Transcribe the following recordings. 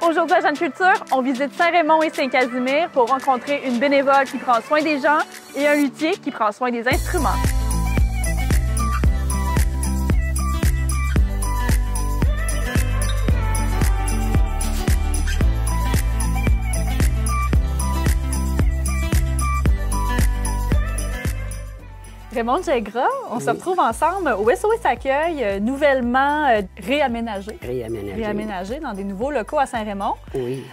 Aujourd'hui à Jeune Culture, on visite Saint-Raymond et Saint-Casimir pour rencontrer une bénévole qui prend soin des gens et un luthier qui prend soin des instruments. Raymond Gingras, on se retrouve ensemble au SOS Accueil, nouvellement réaménagé. Réaménagé dans des nouveaux locaux à Saint-Raymond. Oui.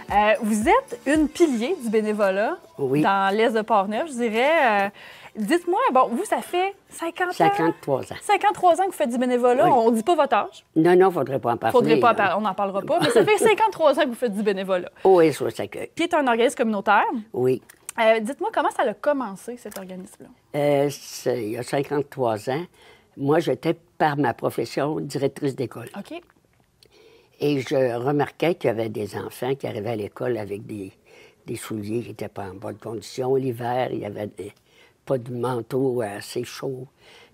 Vous êtes une pilier du bénévolat dans l'est de Port-Neuf, je dirais. Dites-moi, bon, vous, ça fait 53 ans. 53 ans que vous faites du bénévolat. Oui. On ne dit pas votre âge. Non, il ne faudrait pas en parler. On n'en parlera pas, mais ça fait 53 ans que vous faites du bénévolat. Au SOS Accueil. Qui est un organisme communautaire. Oui. Dites-moi, comment ça a commencé, cet organisme-là? Il y a 53 ans. Moi, j'étais, par ma profession, directrice d'école. OK. Et je remarquais qu'il y avait des enfants qui arrivaient à l'école avec des souliers qui n'étaient pas en bonne condition. L'hiver, il n'y avait pas de manteau assez chaud.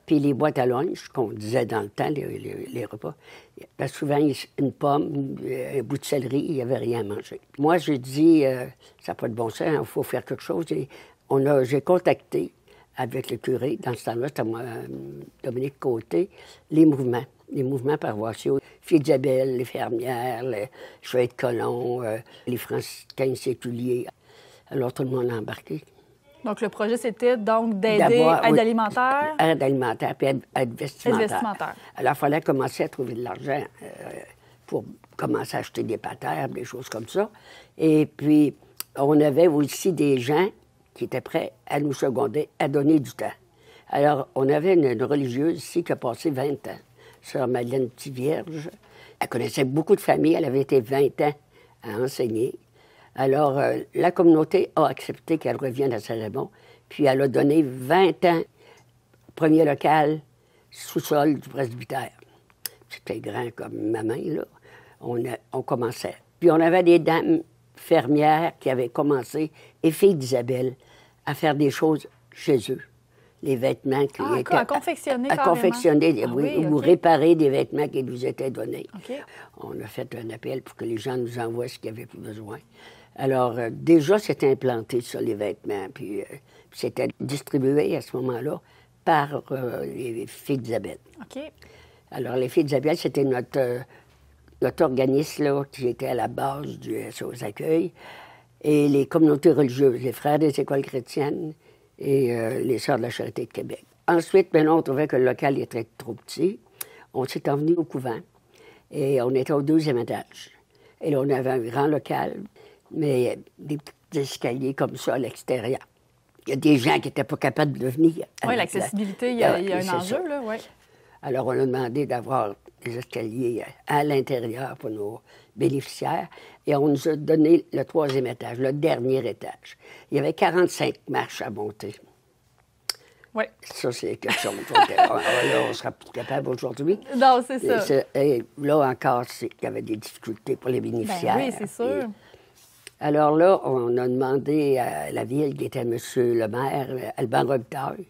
Puis les boîtes à lunch, qu'on disait dans le temps, les repas, parce que souvent, une pomme, un bout de céleri, il n'y avait rien à manger. Moi, j'ai dit, ça n'a pas de bon sens, il faut faire quelque chose. Et j'ai contacté avec le curé, dans ce temps-là, c'était moi, Dominique Côté, les mouvements paroissiaux, Filles d'Isabelle, les fermières, les chevaliers de colon, les franciscains séculiers. Alors, tout le monde a embarqué. Donc, le projet, c'était donc d'aider aide alimentaire. Aide alimentaire, puis aide vestimentaire. Aide vestimentaire. Alors, il fallait commencer à trouver de l'argent pour commencer à acheter des patères, des choses comme ça. Et puis, on avait aussi des gens qui étaient prêts à nous seconder, à donner du temps. Alors, on avait une religieuse ici qui a passé 20 ans, sœur Madeleine Petit-Vierge. Elle connaissait beaucoup de familles, elle avait été 20 ans à enseigner. Alors, la communauté a accepté qu'elle revienne à Saint-Raymond, puis elle a donné 20 ans, premier local, sous-sol du presbytère. C'était grand comme ma main, là. On commençait. Puis on avait des dames fermières qui avaient commencé, et Filles d'Isabelle, à faire des choses chez eux. Les vêtements qui étaient... À confectionner à confectionner, ou réparer des vêtements qui nous étaient donnés. Okay. On a fait un appel pour que les gens nous envoient ce qu'ils avaient plus besoin. Alors, déjà, c'était implanté sur les vêtements, puis c'était distribué à ce moment-là par les Filles d'Isabelle. OK. Alors, les Filles d'Isabelle, c'était notre organisme là, qui était à la base du SOS Accueil, et les communautés religieuses, les frères des écoles chrétiennes et les Sœurs de la Charité de Québec. Ensuite, maintenant, on trouvait que le local était trop petit. On s'est envenu au couvent, et on était au 2e étage. Et là, on avait un grand local, mais des petits escaliers comme ça à l'extérieur. Il y a des gens qui n'étaient pas capables de venir. Oui, l'accessibilité, il y a un enjeu, là, oui. Alors, on a demandé d'avoir des escaliers à l'intérieur pour nos bénéficiaires, et on nous a donné le 3e étage, le dernier étage. Il y avait 45 marches à monter. Oui. Ça, c'est quelque chose. Là, on ne sera plus capable aujourd'hui. Non, c'est ça. Et là encore, il y avait des difficultés pour les bénéficiaires. Ben oui, c'est sûr. Alors là, on a demandé à la ville, qui était M. le maire, Alban Robitaille.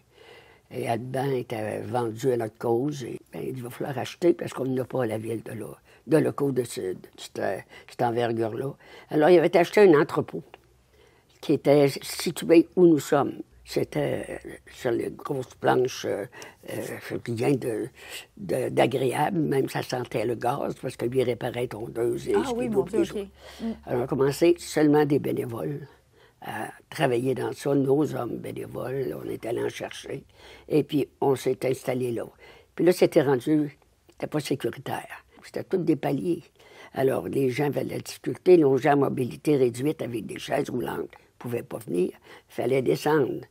Et Alban était vendu à notre cause. Et, il va falloir acheter parce qu'on n'a pas à la ville de locaux de cette envergure-là. Alors, il avait acheté un entrepôt qui était situé où nous sommes. C'était sur les grosses planches, rien d'agréable, même ça sentait le gaz, parce que lui réparait tondeuse. Ah oui, mon Dieu, OK. Alors, on a commencé seulement des bénévoles à travailler dans ça, nos hommes bénévoles, on est allé en chercher. Et puis, on s'est installé là. Puis là, c'était pas sécuritaire. C'était tous des paliers. Alors, les gens avaient de la difficulté, les gens à mobilité réduite avec des chaises roulantes, pouvaient pas venir. Il fallait descendre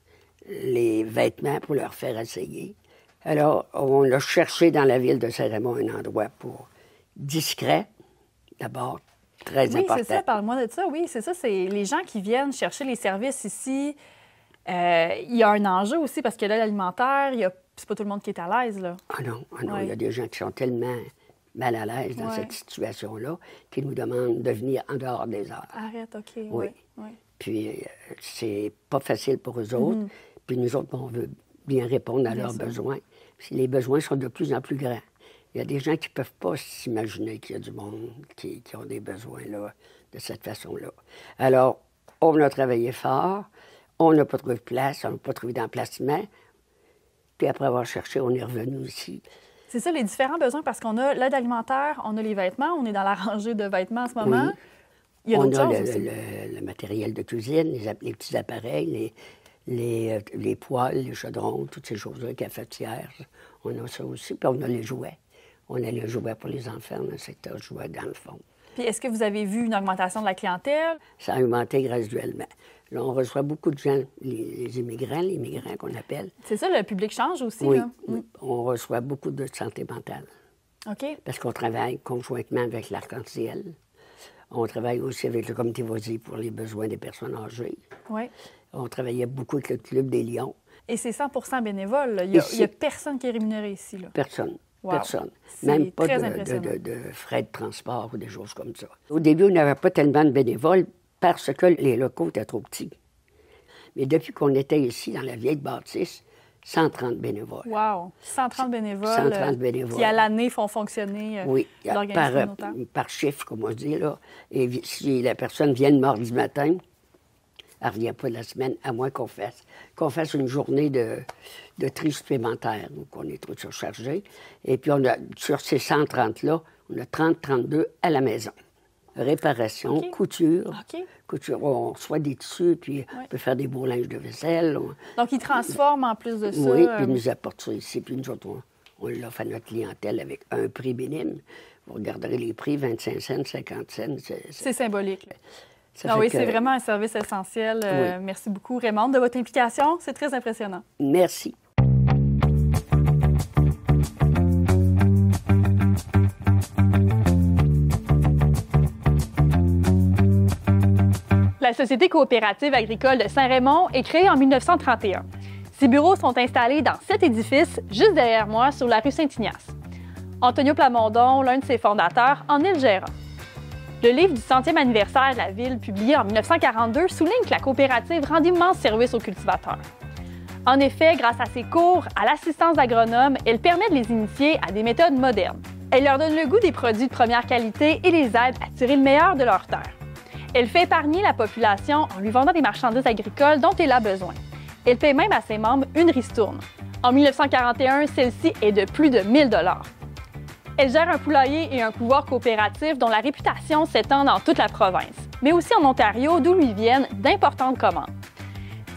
les vêtements pour leur faire essayer. Alors, on a cherché dans la ville de Saint-Raymond un endroit pour discret, d'abord, très important. Oui, c'est ça, parle-moi de ça. Oui, c'est ça, c'est les gens qui viennent chercher les services ici. Il y a un enjeu aussi, parce que là, l'alimentaire, c'est pas tout le monde qui est à l'aise, là. Ah non, Ouais. il y a des gens qui sont tellement mal à l'aise dans cette situation-là qu'ils nous demandent de venir en dehors des heures. Arrête, OK. Oui. Puis, c'est pas facile pour eux autres. Puis nous autres, on veut bien répondre à leurs besoins. Puis les besoins sont de plus en plus grands. Il y a des gens qui ne peuvent pas s'imaginer qu'il y a du monde qui ont des besoins là, de cette façon-là. Alors, on a travaillé fort. On n'a pas trouvé de place. On n'a pas trouvé d'emplacement. Puis après avoir cherché, on est revenu ici. C'est ça, les différents besoins, parce qu'on a l'aide alimentaire, on a les vêtements, on est dans la rangée de vêtements en ce moment. Oui. Il y a d'autres choses aussi. Le matériel de cuisine, les petits appareils, les poêles, les chaudrons, toutes ces choses-là, les cafetières. On a ça aussi. Puis on a les jouets. On a les jouets pour les enfants, on a un secteur jouets dans le fond. Puis est-ce que vous avez vu une augmentation de la clientèle? Ça a augmenté graduellement. Là, on reçoit beaucoup de gens, les immigrants qu'on appelle. C'est ça, le public change aussi, oui, là? Oui, on reçoit beaucoup de santé mentale. OK. Parce qu'on travaille conjointement avec l'Arc-en-Ciel. On travaille aussi avec le comité Voisy pour les besoins des personnes âgées. Oui. On travaillait beaucoup avec le Club des Lions. Et c'est 100 bénévole. Il n'y a personne qui est rémunéré ici, là? Personne. Wow. Personne. C'est Même pas très de frais de transport ou des choses comme ça. Au début, on n'avait pas tellement de bénévoles parce que les locaux étaient trop petits. Mais depuis qu'on était ici, dans la vieille bâtisse, 130 bénévoles. Wow! 130 bénévoles. 130 bénévoles. Qui, à l'année, font fonctionner l'organisme communautaire. Par chiffre, comme on dit, là. Et si la personne vient le mardi matin, elle ne revient pas de la semaine, à moins qu'on fasse une journée de tri supplémentaire, donc on est trop surchargé. Et puis, sur ces 130-là, on a 32 à la maison. Réparation, couture. Couture, on reçoit des tissus, puis on peut faire des beaux linges de vaisselle. Donc, ils transforment en plus de ça. Oui, puis ils nous apportent ça ici. Puis nous autres, on l'offre à notre clientèle avec un prix minime. Vous regarderez les prix, 25 cents, 50 cents. C'est symbolique. Oui, c'est vraiment un service essentiel. Merci beaucoup, Raymonde, de votre implication. C'est très impressionnant. Merci. La Société coopérative agricole de Saint-Raymond est créée en 1931. Ses bureaux sont installés dans 7 édifices, juste derrière moi, sur la rue Saint-Ignace. Antonio Plamondon, l'un de ses fondateurs, en est le gérant. Le livre du 100e anniversaire de la ville, publié en 1942, souligne que la coopérative rend d'immenses services aux cultivateurs. En effet, grâce à ses cours, à l'assistance d'agronomes, elle permet de les initier à des méthodes modernes. Elle leur donne le goût des produits de première qualité et les aide à tirer le meilleur de leur terre. Elle fait épargner la population en lui vendant des marchandises agricoles dont elle a besoin. Elle paie même à ses membres une ristourne. En 1941, celle-ci est de plus de 1 000 $. Elle gère un poulailler et un couloir coopératif dont la réputation s'étend dans toute la province, mais aussi en Ontario, d'où lui viennent d'importantes commandes.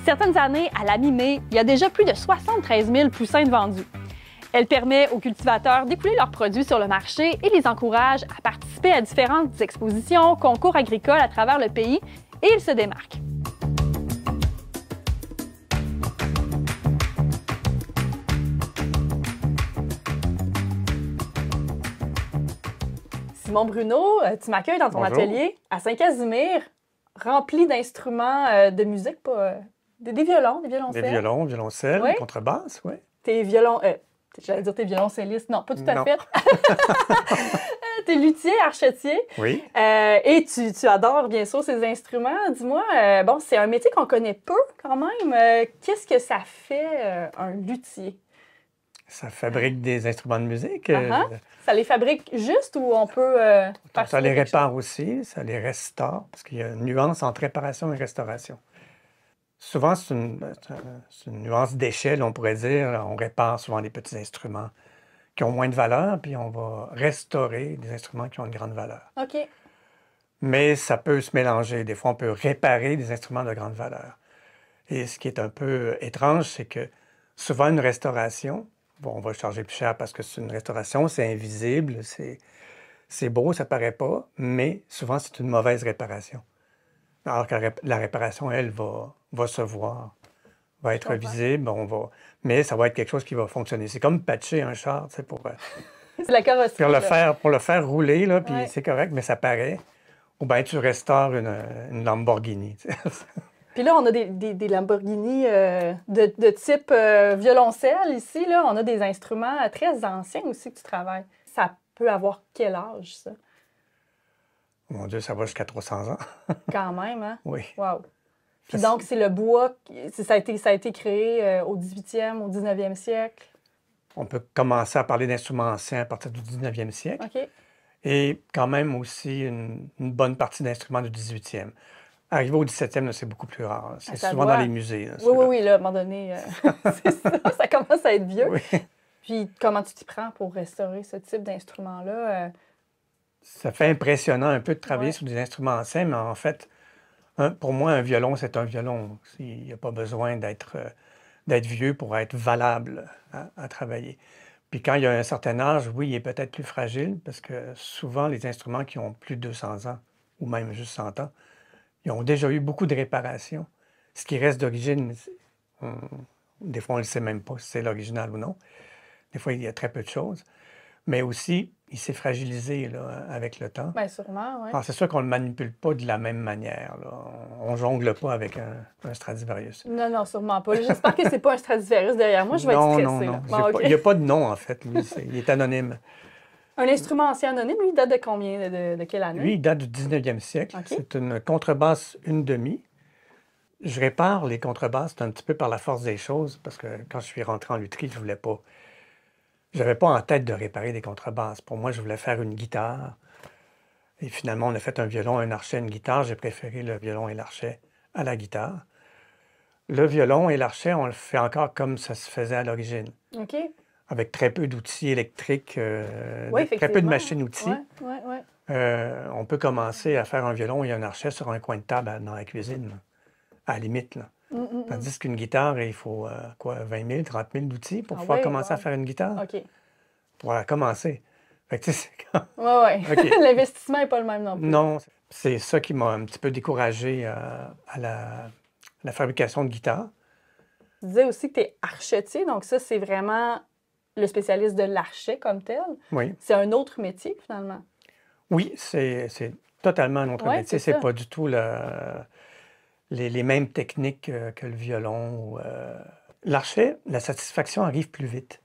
Certaines années, à la mi-mai, il y a déjà plus de 73 000 poussins de vendus. Elle permet aux cultivateurs d'écouler leurs produits sur le marché et les encourage à participer à différentes expositions, concours agricoles à travers le pays, et ils se démarquent. Simon Bruno, tu m'accueilles dans ton atelier à Saint-Casimir, rempli d'instruments de musique, des violons, des violoncelles. Des violons, violoncelles, contrebasse, oui. Tes violons... J'allais dire tes violoncellistes. Non, pas tout à fait. T'es luthier, archetier. Oui. Et tu adores, bien sûr, ces instruments. Dis-moi, c'est un métier qu'on connaît peu, quand même. Qu'est-ce que ça fait, un luthier? Ça fabrique des instruments de musique. Ça les fabrique juste ou on peut faire ça les répare aussi, ça les restaure, parce qu'il y a une nuance entre réparation et restauration. Souvent, c'est une nuance d'échelle, on pourrait dire. On répare souvent des petits instruments qui ont moins de valeur, puis on va restaurer des instruments qui ont une grande valeur. OK. Mais ça peut se mélanger. Des fois, on peut réparer des instruments de grande valeur. Et ce qui est un peu étrange, c'est que souvent, une restauration, on va charger plus cher parce que c'est une restauration, c'est invisible, c'est beau, ça paraît pas, mais souvent, c'est une mauvaise réparation. Alors que la réparation, elle, va se voir, va être visible, mais ça va être quelque chose qui va fonctionner. C'est comme patcher un char, tu sais, C'est la carrosserie. Pour le faire rouler, là, puis Ouais. c'est correct, mais ça paraît. Ou bien tu restaures une Lamborghini. Tu sais. Puis là, on a des Lamborghini de type violoncelle ici. Là. On a des instruments très anciens aussi que tu travailles. Ça peut avoir quel âge, ça? Mon Dieu, ça va jusqu'à 300 ans. Quand même, hein? Oui. Wow. Puis donc, c'est le bois, ça a été créé au 18e, au 19e siècle. On peut commencer à parler d'instruments anciens à partir du 19e siècle. OK. Et quand même aussi une bonne partie d'instruments du 18e. Arrivé au 17e, là, c'est beaucoup plus rare. C'est souvent dans les musées. Là, oui, là, à un moment donné, c'est ça commence à être vieux. Oui. Puis comment tu t'y prends pour restaurer ce type d'instrument-là? Ça fait impressionnant un peu de travailler sur des instruments anciens, mais en fait, pour moi, un violon, c'est un violon. Il n'y a pas besoin d'être vieux pour être valable à travailler. Puis quand il y a un certain âge, oui, il est peut-être plus fragile, parce que souvent, les instruments qui ont plus de 200 ans, ou même juste 100 ans, ils ont déjà eu beaucoup de réparations. Ce qui reste d'origine, des fois, on ne le sait même pas si c'est l'original ou non. Des fois, il y a très peu de choses. Mais aussi, il s'est fragilisé là, avec le temps. Bien, sûrement, oui. Alors, c'est sûr qu'on ne le manipule pas de la même manière. Là. On ne jongle pas avec un Stradivarius. Non, sûrement pas. J'espère que c'est pas un Stradivarius derrière moi. Je vais être stressée. Non. Bon, okay. Il n'y a pas de nom, en fait. Lui, il est anonyme. Un instrument ancien anonyme, lui, il date de combien? De quelle année? Lui, il date du 19e siècle. Okay. C'est une contrebasse 1/2. Je répare les contrebasses un petit peu par la force des choses, parce que quand je suis rentré en lutherie, je voulais pas... Je n'avais pas en tête de réparer des contrebasses. Pour moi, je voulais faire une guitare. Et finalement, on a fait un violon, un archet, une guitare. J'ai préféré le violon et l'archet à la guitare. Le violon et l'archet, on le fait encore comme ça se faisait à l'origine. OK. Avec très peu d'outils électriques, très peu de machines-outils. Oui. On peut commencer à faire un violon et un archet sur un coin de table dans la cuisine, là, à la limite. Là. Tandis qu'une guitare, il faut 20 000, 30 000 d'outils pour pouvoir commencer à faire une guitare. OK. Pour commencer. Fait que, tu sais, c'est Oui. Okay. L'investissement n'est pas le même non plus. Non, c'est ça qui m'a un petit peu découragé à la fabrication de guitares. Tu disais aussi que tu es archetier, donc ça, c'est vraiment le spécialiste de l'archet comme tel. Oui. C'est un autre métier, finalement. Oui, c'est totalement un autre métier. C'est pas du tout les mêmes techniques que le violon. L'archet, la satisfaction arrive plus vite.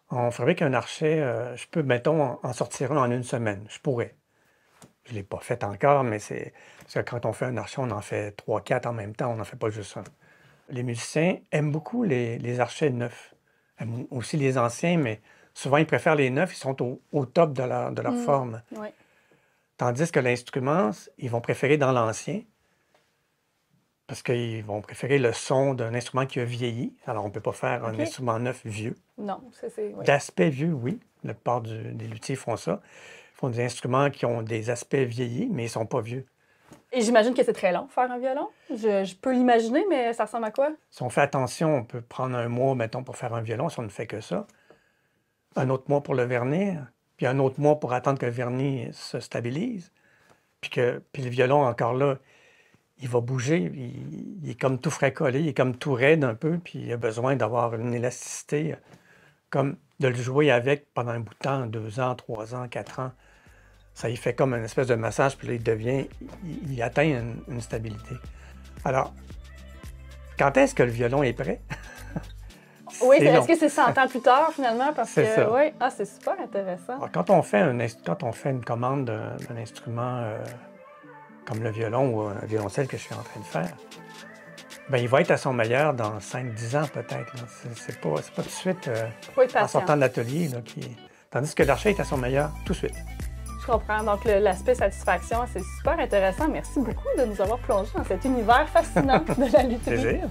On fabrique un archet, je peux, mettons, en sortir un en 1 semaine. Je pourrais. Je ne l'ai pas fait encore, mais c'est que quand on fait un archet, on en fait 3, 4 en même temps. On n'en fait pas juste un. Les musiciens aiment beaucoup les archets neufs. Aiment aussi les anciens, mais souvent, ils préfèrent les neufs. Ils sont au top de leur forme. Oui. Tandis que l'instrument, ils vont préférer dans l'ancien, parce qu'ils vont préférer le son d'un instrument qui a vieilli. Alors, on ne peut pas faire un instrument neuf vieux. Non, ça c'est... Oui. D'aspect vieux, oui. La plupart des luthiers font ça. Ils font des instruments qui ont des aspects vieillis, mais ils ne sont pas vieux. Et j'imagine que c'est très long, faire un violon. Je peux l'imaginer, mais ça ressemble à quoi? Si on fait attention, on peut prendre 1 mois, mettons, pour faire un violon, si on ne fait que ça. Un autre mois pour le vernir, puis un autre mois pour attendre que le vernis se stabilise. Puis le violon, encore là, il va bouger, il est comme tout frais collé, il est comme tout raide un peu, puis il a besoin d'avoir une élasticité, comme de le jouer avec pendant un bout de temps, 2 ans, 3 ans, 4 ans. Ça y fait comme une espèce de massage, puis là, il atteint une stabilité. Alors, quand est-ce que le violon est prêt? Oui, est-ce que c'est 100 ans plus tard, finalement? C'est ça. Oui, c'est super intéressant. Alors, quand on fait une commande d'un instrument comme le violon ou un violoncelle que je suis en train de faire, bien, il va être à son meilleur dans 5-10 ans peut-être. C'est pas tout de suite en sortant de l'atelier. Tandis que l'archet est à son meilleur tout de suite. Je comprends. Donc, l'aspect satisfaction, c'est super intéressant. Merci beaucoup de nous avoir plongé dans cet univers fascinant de la lutherie. Plaisir.